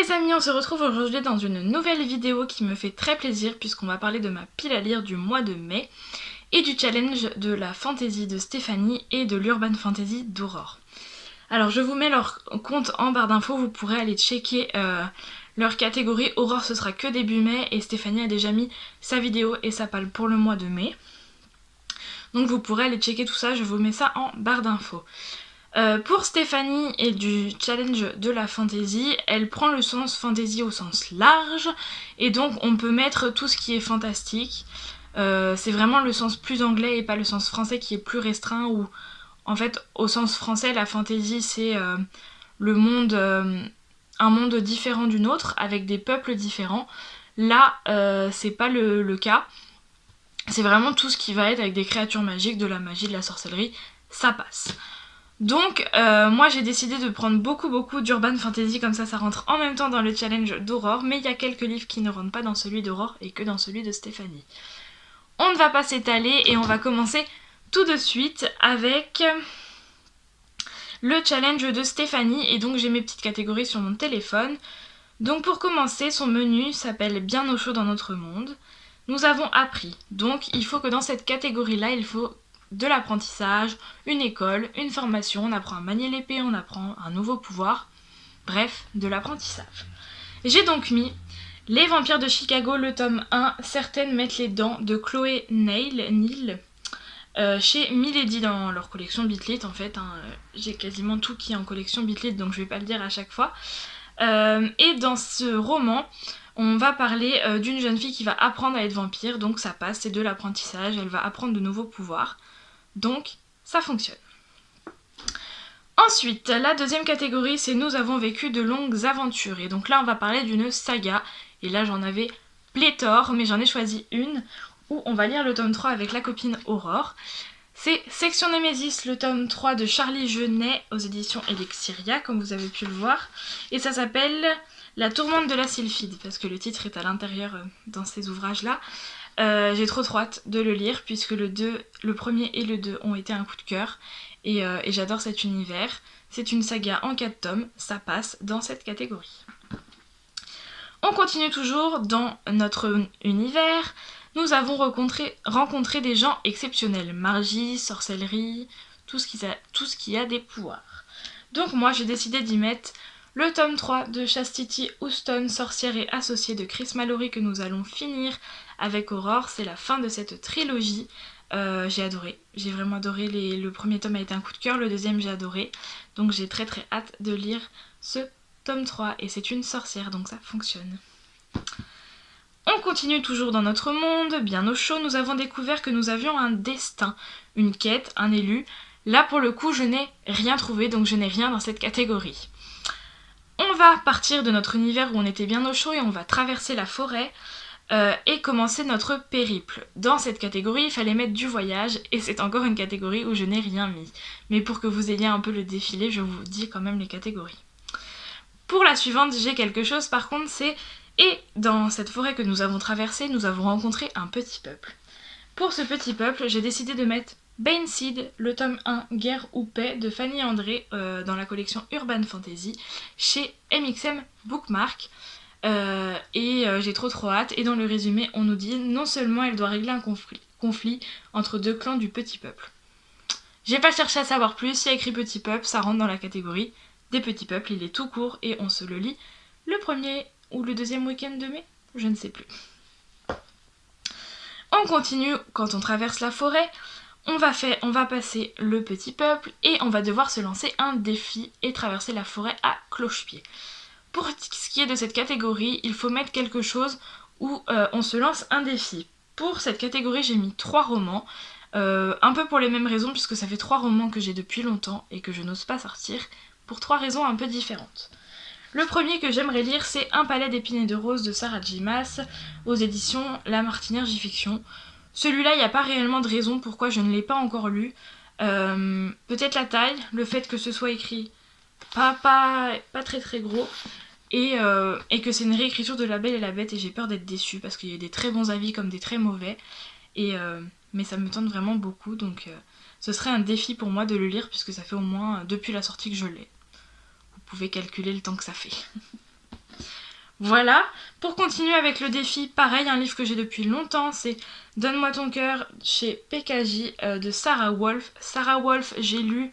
les amis, on se retrouve aujourd'hui dans une nouvelle vidéo qui me fait très plaisir puisqu'on va parler de ma pile à lire du mois de mai et du challenge de la fantasy de Stéphanie et de l'urban fantasy d'Aurore. Alors je vous mets leur compte en barre d'infos, vous pourrez aller checker leur catégorie. Aurore ce sera que début mai et Stéphanie a déjà mis sa vidéo et sa palle pour le mois de mai. Donc vous pourrez aller checker tout ça, je vous mets ça en barre d'infos. Pour Stéphanie et du challenge de la fantasy, elle prend le sens fantasy au sens large et donc on peut mettre tout ce qui est fantastique. C'est vraiment le sens plus anglais et pas le sens français qui est plus restreint où en fait au sens français la fantasy c'est le monde, un monde différent du nôtre avec des peuples différents. Là c'est pas le cas, c'est vraiment tout ce qui va être avec des créatures magiques, de la magie, de la sorcellerie, ça passe. Donc moi j'ai décidé de prendre beaucoup d'urban fantasy, comme ça rentre en même temps dans le challenge d'Aurore, mais il y a quelques livres qui ne rentrent pas dans celui d'Aurore et que dans celui de Stéphanie. On ne va pas s'étaler et on va commencer tout de suite avec le challenge de Stéphanie et donc j'ai mes petites catégories sur mon téléphone. Donc pour commencer, son menu s'appelle Bien au chaud dans notre monde. Nous avons appris, donc il faut que dans cette catégorie là il faut de l'apprentissage, une école, une formation, on apprend à manier l'épée, on apprend un nouveau pouvoir, bref, de l'apprentissage. J'ai donc mis Les Vampires de Chicago, le tome 1, Certaines mettent les dents, de Chloé Neal, chez Milady dans leur collection Bitlit en fait, j'ai quasiment tout qui est en collection Bitlit donc je vais pas le dire à chaque fois. Et dans ce roman, on va parler d'une jeune fille qui va apprendre à être vampire, donc ça passe, c'est de l'apprentissage, elle va apprendre de nouveaux pouvoirs. Donc, ça fonctionne. Ensuite, la deuxième catégorie, c'est Nous avons vécu de longues aventures. Et donc là, on va parler d'une saga. Et là, j'en avais pléthore, mais j'en ai choisi une où on va lire le tome 3 avec la copine Aurore. C'est Section Némésis, le tome 3 de Charlie Genet aux éditions Elixiria, comme vous avez pu le voir. Et ça s'appelle La tourmente de la sylphide, parce que le titre est à l'intérieur dans ces ouvrages-là. J'ai trop hâte de le lire puisque le premier et le 2 ont été un coup de cœur et j'adore cet univers. C'est une saga en 4 tomes, ça passe dans cette catégorie. On continue toujours dans notre univers. Nous avons rencontré des gens exceptionnels, magie, sorcellerie, tout ce qui a des pouvoirs. Donc moi j'ai décidé d'y mettre le tome 3 de Chastity Houston, sorcière et associée de Chris Mallory que nous allons finir avec Aurore. C'est la fin de cette trilogie. J'ai adoré, j'ai vraiment adoré. Le premier tome a été un coup de cœur, le deuxième j'ai adoré. Donc j'ai très hâte de lire ce tome 3 et c'est une sorcière donc ça fonctionne. On continue toujours dans notre monde, bien au chaud, nous avons découvert que nous avions un destin, une quête, un élu. Là pour le coup je n'ai rien trouvé donc je n'ai rien dans cette catégorie. On va partir de notre univers où on était bien au chaud et on va traverser la forêt et commencer notre périple. Dans cette catégorie, il fallait mettre du voyage et c'est encore une catégorie où je n'ai rien mis. Mais pour que vous ayez un peu le défilé, je vous dis quand même les catégories. Pour la suivante, j'ai quelque chose par contre, c'est et dans cette forêt que nous avons traversée, nous avons rencontré un petit peuple. Pour ce petit peuple, j'ai décidé de mettre Baneseed, le tome 1, Guerre ou Paix de Fanny André dans la collection Urban Fantasy chez MXM Bookmark. J'ai trop hâte. Et dans le résumé, on nous dit non seulement elle doit régler un conflit entre deux clans du petit peuple. J'ai pas cherché à savoir plus, il y a écrit petit peuple, ça rentre dans la catégorie des petits peuples, il est tout court et on se le lit le premier ou le deuxième week-end de mai, je ne sais plus. On continue quand on traverse la forêt. On va passer le petit peuple et on va devoir se lancer un défi et traverser la forêt à cloche-pied. Pour ce qui est de cette catégorie, il faut mettre quelque chose où on se lance un défi. Pour cette catégorie, j'ai mis 3 romans, un peu pour les mêmes raisons puisque ça fait 3 romans que j'ai depuis longtemps et que je n'ose pas sortir, pour 3 raisons un peu différentes. Le premier que j'aimerais lire, c'est Un palais d'épines et de roses de Sarah J. Maas aux éditions La Martinière J-Fiction. Celui-là, il n'y a pas réellement de raison pourquoi je ne l'ai pas encore lu. Peut-être la taille, le fait que ce soit écrit pas très gros, et que c'est une réécriture de La Belle et la Bête, et j'ai peur d'être déçue parce qu'il y a des très bons avis comme des très mauvais, mais ça me tente vraiment beaucoup, donc ce serait un défi pour moi de le lire puisque ça fait au moins depuis la sortie que je l'ai. Vous pouvez calculer le temps que ça fait. Voilà, pour continuer avec le défi, pareil, un livre que j'ai depuis longtemps, c'est Donne-moi ton cœur chez PKJ de Sarah Wolf. Sarah Wolf, j'ai lu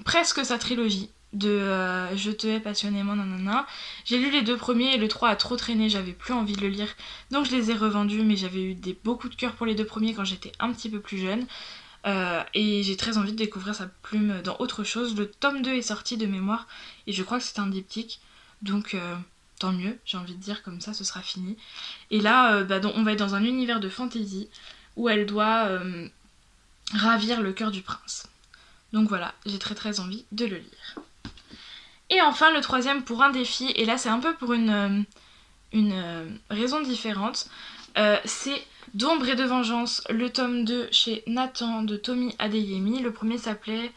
presque sa trilogie de Je te hais passionnément, nanana. J'ai lu les 2 premiers et le 3 a trop traîné, j'avais plus envie de le lire, donc je les ai revendus, mais j'avais eu beaucoup de cœur pour les 2 premiers quand j'étais un petit peu plus jeune. Et j'ai très envie de découvrir sa plume dans autre chose. Le tome 2 est sorti de mémoire et je crois que c'est un diptyque, donc tant mieux, j'ai envie de dire, comme ça ce sera fini. Et là, on va être dans un univers de fantasy où elle doit ravir le cœur du prince. Donc voilà, j'ai très très envie de le lire. Et enfin le troisième pour un défi, et là c'est un peu pour une raison différente, c'est D'ombre et de vengeance, le tome 2 chez Nathan de Tommy Adeyemi. Le premier s'appelait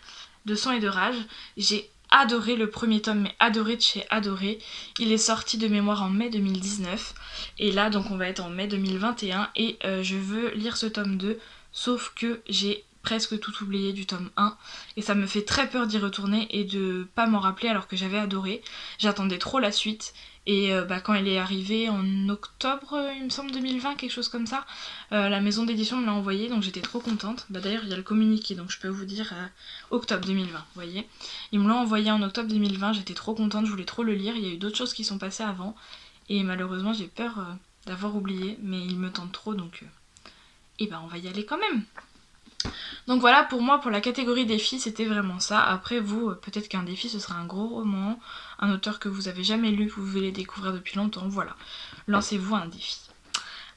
De sang et de rage. J'ai adoré le premier tome, mais adoré de chez adoré. Il est sorti de mémoire en mai 2019. Et là, donc on va être en mai 2021. Et je veux lire ce tome 2, sauf que j'ai presque tout oublié du tome 1. Et ça me fait très peur d'y retourner et de pas m'en rappeler alors que j'avais adoré. J'attendais trop la suite. Et quand elle est arrivée en octobre, il me semble 2020, quelque chose comme ça, la maison d'édition me l'a envoyé, donc j'étais trop contente. D'ailleurs, il y a le communiqué, donc je peux vous dire octobre 2020, vous voyez. Ils me l'ont envoyé en octobre 2020, j'étais trop contente, je voulais trop le lire. Il y a eu d'autres choses qui sont passées avant, et malheureusement j'ai peur d'avoir oublié, mais il me tente trop, donc on va y aller quand même. Donc voilà, pour moi, pour la catégorie défi, c'était vraiment ça. Après, vous, peut-être qu'un défi, ce sera un gros roman, un auteur que vous avez jamais lu, que vous voulez découvrir depuis longtemps, voilà. Lancez-vous un défi.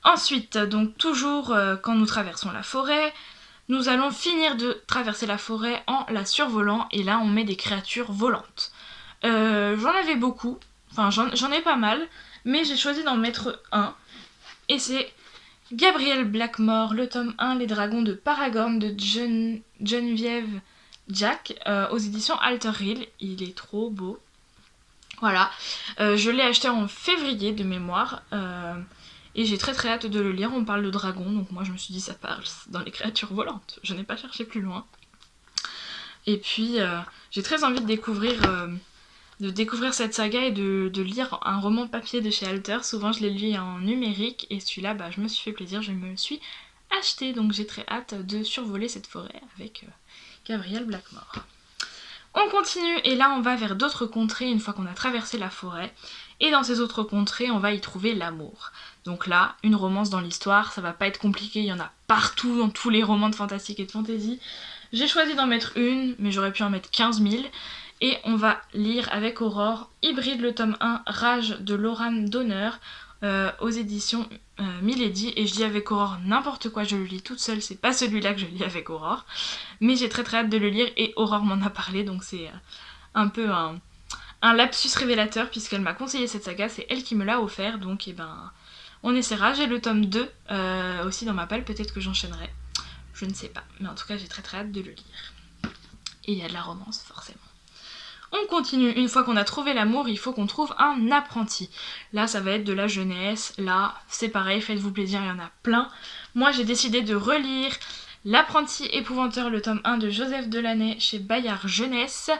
Ensuite, donc toujours quand nous traversons la forêt, nous allons finir de traverser la forêt en la survolant, et là, on met des créatures volantes. J'en avais beaucoup, enfin j'en ai pas mal, mais j'ai choisi d'en mettre un, et c'est Gabriel Blackmore, le tome 1, Les Dragons de Paragon de Geneviève Jack, aux éditions Alter Hill. Il est trop beau. Voilà. Je l'ai acheté en février de mémoire. Et j'ai très très hâte de le lire. On parle de dragons, donc moi je me suis dit ça parle dans les créatures volantes. Je n'ai pas cherché plus loin. Et puis j'ai très envie de découvrir cette saga et de lire un roman papier de chez Alter. Souvent je les lis en numérique et celui-là je me suis fait plaisir, je me le suis acheté, donc j'ai très hâte de survoler cette forêt avec Gabriel Blackmore. On continue et là on va vers d'autres contrées une fois qu'on a traversé la forêt, et dans ces autres contrées on va y trouver l'amour. Donc là, une romance dans l'histoire, ça va pas être compliqué, il y en a partout dans tous les romans de fantastique et de fantasy. J'ai choisi d'en mettre une, mais j'aurais pu en mettre 15 000. Et on va lire avec Aurore Hybride, le tome 1, Rage de Laurent Donner, aux éditions Milady. Et je dis avec Aurore n'importe quoi, je le lis toute seule, c'est pas celui-là que je lis avec Aurore. Mais j'ai très très hâte de le lire et Aurore m'en a parlé, donc c'est un peu un lapsus révélateur puisqu'elle m'a conseillé cette saga, c'est elle qui me l'a offert, donc on essaiera. J'ai le tome 2 aussi dans ma palle, peut-être que j'enchaînerai. Je ne sais pas, mais en tout cas j'ai très très hâte de le lire. Et il y a de la romance forcément. On continue, une fois qu'on a trouvé l'amour, il faut qu'on trouve un apprenti. Là, ça va être de la jeunesse, là, c'est pareil, faites-vous plaisir, il y en a plein. Moi, j'ai décidé de relire L'apprenti épouvanteur, le tome 1 de Joseph Delaney chez Bayard Jeunesse.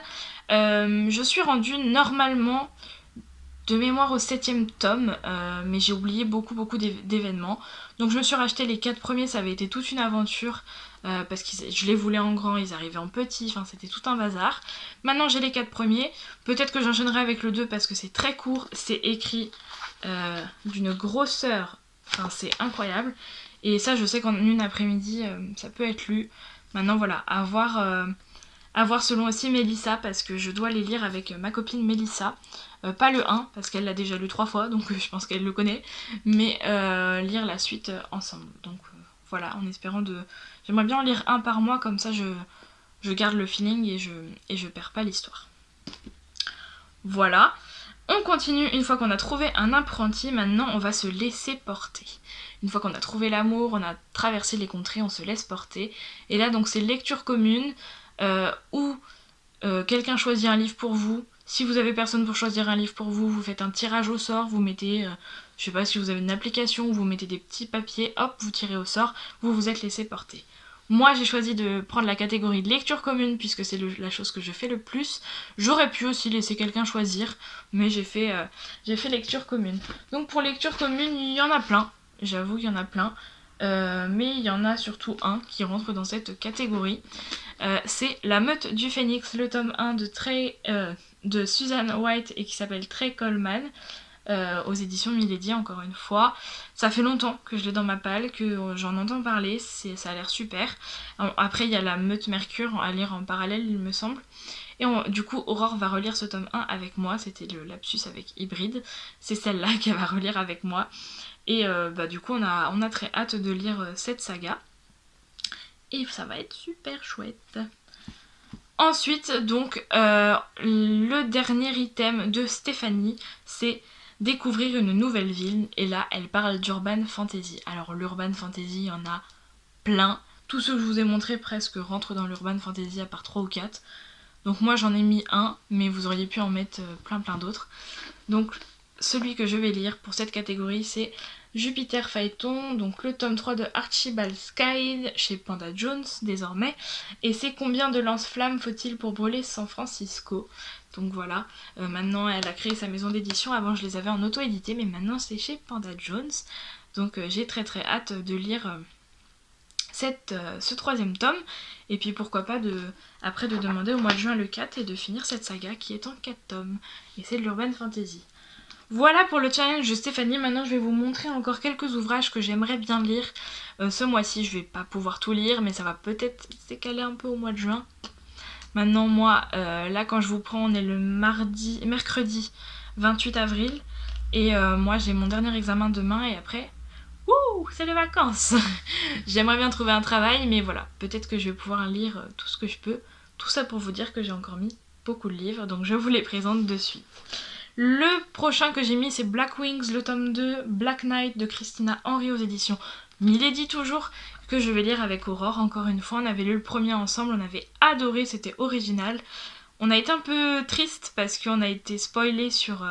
Je suis rendue normalement de mémoire au 7ème tome, mais j'ai oublié beaucoup d'événements. Donc je me suis racheté les 4 premiers, ça avait été toute une aventure. Parce que je les voulais en grand, ils arrivaient en petit, enfin c'était tout un bazar. Maintenant j'ai les 4 premiers, peut-être que j'enchaînerai avec le 2 parce que c'est très court, c'est écrit d'une grosseur, enfin c'est incroyable. Et ça je sais qu'en une après-midi ça peut être lu. Maintenant voilà, à voir selon aussi Mélissa, parce que je dois les lire avec ma copine Mélissa. Pas le 1 parce qu'elle l'a déjà lu 3 fois, donc je pense qu'elle le connaît, mais lire la suite ensemble. Donc voilà, en espérant J'aimerais bien en lire un par mois, comme ça je garde le feeling et je perds pas l'histoire. Voilà. On continue, une fois qu'on a trouvé un apprenti, maintenant on va se laisser porter. Une fois qu'on a trouvé l'amour, on a traversé les contrées, on se laisse porter. Et là donc c'est lecture commune, où quelqu'un choisit un livre pour vous. Si vous avez personne pour choisir un livre pour vous, vous faites un tirage au sort, vous mettez, je sais pas si vous avez une application, vous mettez des petits papiers, hop, vous tirez au sort, vous vous êtes laissé porter. Moi j'ai choisi de prendre la catégorie de lecture commune puisque c'est la chose que je fais le plus. J'aurais pu aussi laisser quelqu'un choisir, mais j'ai fait lecture commune. Donc pour lecture commune, il y en a plein, j'avoue qu'il y en a plein. Mais il y en a surtout un qui rentre dans cette catégorie. C'est La Meute du Phénix, le tome 1 de Susan White et qui s'appelle Trey Coleman. Aux éditions Milady, encore une fois. Ça fait longtemps que je l'ai dans ma palle, que j'en entends parler, ça a l'air super. Après, il y a La Meute Mercure à lire en parallèle, il me semble. Et du coup, Aurore va relire ce tome 1 avec moi, c'était le lapsus avec hybride. C'est celle-là qu'elle va relire avec moi. Et du coup, on a très hâte de lire cette saga. Et ça va être super chouette. Ensuite, donc, le dernier item de Stéphanie, c'est découvrir une nouvelle ville. Et là, elle parle d'urban fantasy. Alors, l'urban fantasy, il y en a plein. Tous ceux que je vous ai montrés presque rentrent dans l'urban fantasy, à part 3 ou 4. Donc moi, j'en ai mis un, mais vous auriez pu en mettre plein d'autres. Donc, celui que je vais lire pour cette catégorie, c'est Jupiter Phaéton, donc le tome 3 de Archibald Sky chez Panda Jones désormais. Et c'est Combien de lance-flammes faut-il pour brûler San Francisco. Donc voilà, maintenant elle a créé sa maison d'édition, avant je les avais en auto-édité, mais maintenant c'est chez Panda Jones. Donc j'ai très hâte de lire ce 3e tome, et puis pourquoi pas après de demander au mois de juin le 4 et de finir cette saga qui est en 4 tomes. Et c'est de l'urban fantasy. Voilà pour le challenge de Stéphanie. Maintenant je vais vous montrer encore quelques ouvrages que j'aimerais bien lire. Ce mois-ci je vais pas pouvoir tout lire, mais ça va peut-être s'écaler un peu au mois de juin. Maintenant moi, là quand je vous prends, on est le mercredi 28 avril. Et moi j'ai mon dernier examen demain et après, c'est les vacances. J'aimerais bien trouver un travail, mais voilà, peut-être que je vais pouvoir lire tout ce que je peux. Tout ça pour vous dire que j'ai encore mis beaucoup de livres, donc je vous les présente de suite. Le prochain que j'ai mis, c'est Black Wings, le tome 2, Black Knight de Christina Henry aux éditions Milady toujours, que je vais lire avec Aurore. Encore une fois, on avait lu le premier ensemble, on avait adoré, c'était original. On a été un peu triste parce qu'on a été spoilé sur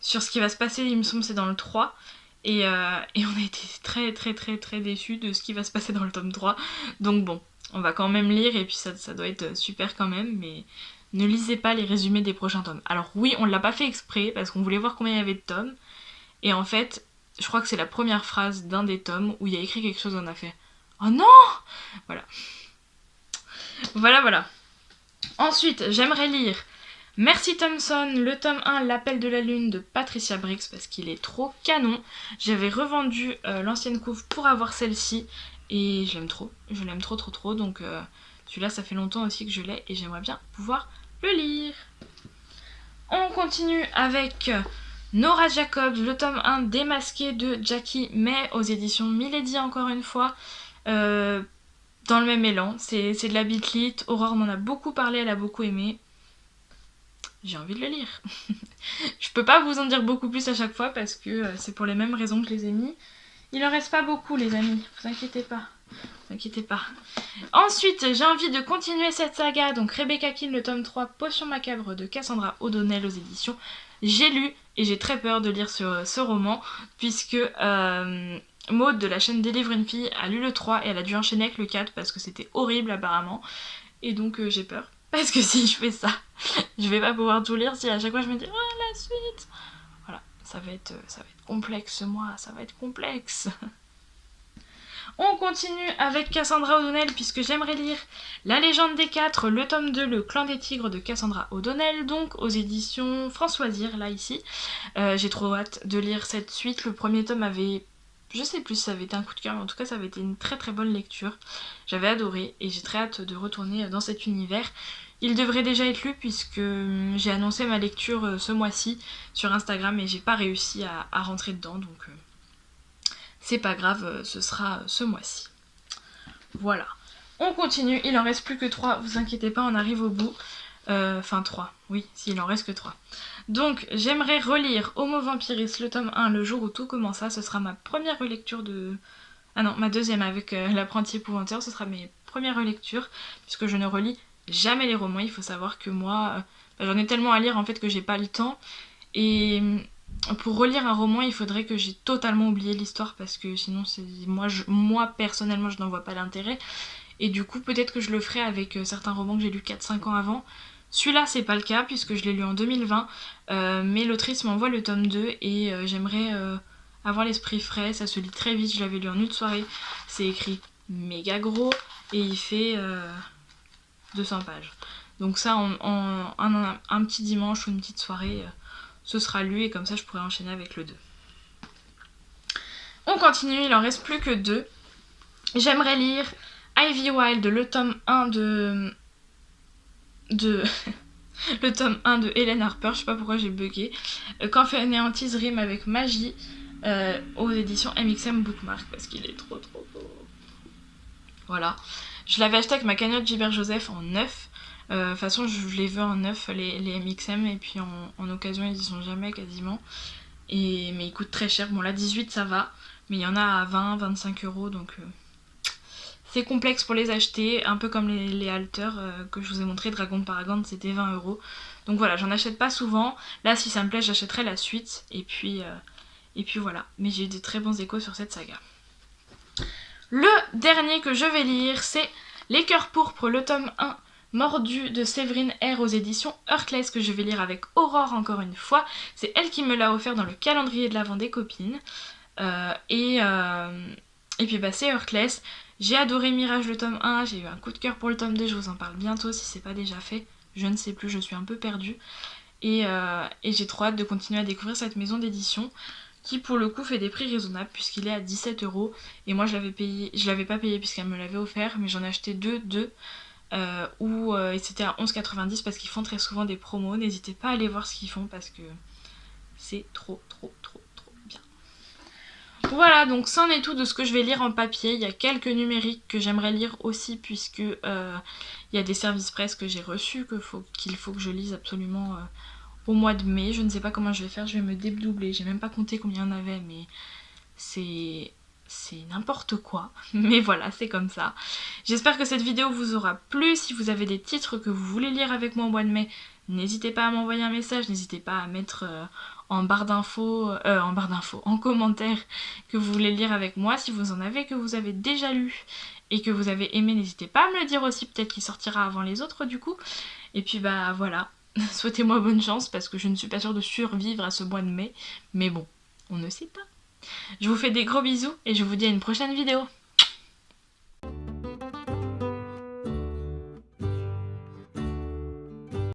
ce qui va se passer, il me semble c'est dans le 3. Et on a été très déçus de ce qui va se passer dans le tome 3. Donc bon, on va quand même lire et puis ça doit être super quand même, mais ne lisez pas les résumés des prochains tomes. Alors oui, on l'a pas fait exprès parce qu'on voulait voir combien il y avait de tomes. Et en fait, je crois que c'est la première phrase d'un des tomes où il y a écrit quelque chose, on a fait « Oh non !» Voilà. Ensuite, j'aimerais lire Mercy Thompson, le tome 1, L'appel de la lune de Patricia Briggs parce qu'il est trop canon. J'avais revendu l'ancienne couve pour avoir celle-ci et je l'aime trop. Je l'aime trop. Donc celui-là, ça fait longtemps aussi que je l'ai et j'aimerais bien pouvoir le lire. On continue avec Nora Jacobs, le tome 1, Démasqué de Jackie May aux éditions Milady encore une fois. Dans le même élan, c'est de la bitlit. Aurore m'en a beaucoup parlé, elle a beaucoup aimé. J'ai envie de le lire. Je peux pas vous en dire beaucoup plus à chaque fois parce que c'est pour les mêmes raisons que je les ai mis. Il en reste pas beaucoup les amis, vous inquiétez pas. Ensuite, j'ai envie de continuer cette saga, donc Rebecca Keane, le tome 3, Potion macabre de Cassandra O'Donnell aux éditions. J'ai lu et j'ai très peur de lire ce roman puisque Maud de la chaîne Délivre une fille a lu le 3 et elle a dû enchaîner avec le 4 parce que c'était horrible apparemment. Et donc j'ai peur. Parce que si je fais ça, je vais pas pouvoir tout lire si à chaque fois je me dis « Oh, la suite !» Voilà, ça va être complexe ce mois, ça va être complexe. On continue avec Cassandra O'Donnell puisque j'aimerais lire La légende des 4, le tome 2, Le clan des tigres de Cassandra O'Donnell, donc aux éditions Françoisir, là ici. J'ai trop hâte de lire cette suite. Le premier tome avait... Je sais plus si ça avait été un coup de cœur, mais en tout cas ça avait été une très bonne lecture. J'avais adoré et j'ai très hâte de retourner dans cet univers. Il devrait déjà être lu puisque j'ai annoncé ma lecture ce mois-ci sur Instagram et j'ai pas réussi à rentrer dedans, donc c'est pas grave, ce sera ce mois-ci. Voilà. On continue, il en reste plus que 3, vous inquiétez pas, on arrive au bout. Enfin 3, oui, s'il en reste que 3. Donc j'aimerais relire Homo Vampiris, le tome 1, Le jour où tout commença. Ce sera ma première relecture de... Ah non, ma deuxième avec L'apprenti épouvanteur. Ce sera mes premières relectures, puisque je ne relis jamais les romans. Il faut savoir que moi, j'en ai tellement à lire en fait que j'ai pas le temps. Et pour relire un roman, il faudrait que j'ai totalement oublié l'histoire parce que sinon, moi personnellement, je n'en vois pas l'intérêt. Et du coup, peut-être que je le ferai avec certains romans que j'ai lus 4-5 ans avant. Celui-là, c'est pas le cas puisque je l'ai lu en 2020, mais l'autrice m'envoie le tome 2 et j'aimerais avoir l'esprit frais. Ça se lit très vite, je l'avais lu en une soirée. C'est écrit méga gros et il fait 200 pages. Donc ça, un petit dimanche ou une petite soirée, ce sera lu et comme ça je pourrai enchaîner avec le 2. On continue, il en reste plus que 2. J'aimerais lire Ivy Wild, le tome 1 de le tome 1 de Hélène Harper, je sais pas pourquoi j'ai bugué. Quand Fainéantise rime avec magie, aux éditions MXM Bookmark, parce qu'il est trop beau. Voilà. Je l'avais acheté avec ma cagnotte Gilbert Joseph en neuf. De toute façon, je les veux en neuf, les MXM, et puis en occasion, ils y sont jamais quasiment. Mais ils coûtent très cher. Bon, là, 18, ça va, mais il y en a à 20-25 €, donc c'est complexe pour les acheter, un peu comme les halters que je vous ai montré, Dragon Paragon, c'était 20 €. Donc voilà, j'en achète pas souvent. Là, si ça me plaît, j'achèterai la suite, et puis voilà. Mais j'ai eu des très bons échos sur cette saga. Le dernier que je vais lire, c'est Les Cœurs Pourpres, le tome 1, Mordu de Séverine R aux éditions Heartless, que je vais lire avec Aurore encore une fois. C'est elle qui me l'a offert dans le calendrier de l'Avent des copines. Et puis bah c'est Heartless. J'ai adoré Mirage le tome 1, j'ai eu un coup de cœur pour le tome 2, je vous en parle bientôt si c'est pas déjà fait. Je ne sais plus, je suis un peu perdue. Et j'ai trop hâte de continuer à découvrir cette maison d'édition qui pour le coup fait des prix raisonnables puisqu'il est à 17 €. Et moi je l'avais pas payé puisqu'elle me l'avait offert, mais j'en ai acheté deux et c'était à 11,90 parce qu'ils font très souvent des promos. N'hésitez pas à aller voir ce qu'ils font parce que c'est trop bien. Voilà, donc c'en est tout de ce que je vais lire en papier. Il y a quelques numériques que j'aimerais lire aussi puisque il y a des services presse que j'ai reçus qu'il faut que je lise absolument au mois de mai. Je ne sais pas comment je vais faire, je vais me dédoubler. J'ai même pas compté combien il y en avait, mais c'est n'importe quoi. Mais voilà, c'est comme ça. J'espère que cette vidéo vous aura plu. Si vous avez des titres que vous voulez lire avec moi au mois de mai, n'hésitez pas à m'envoyer un message. N'hésitez pas à mettre en barre d'infos, en commentaire que vous voulez lire avec moi. Si vous en avez que vous avez déjà lu et que vous avez aimé, n'hésitez pas à me le dire aussi. Peut-être qu'il sortira avant les autres du coup. Et puis bah voilà. Souhaitez-moi bonne chance parce que je ne suis pas sûre de survivre à ce mois de mai. Mais bon, on ne sait pas. Je vous fais des gros bisous et je vous dis à une prochaine vidéo.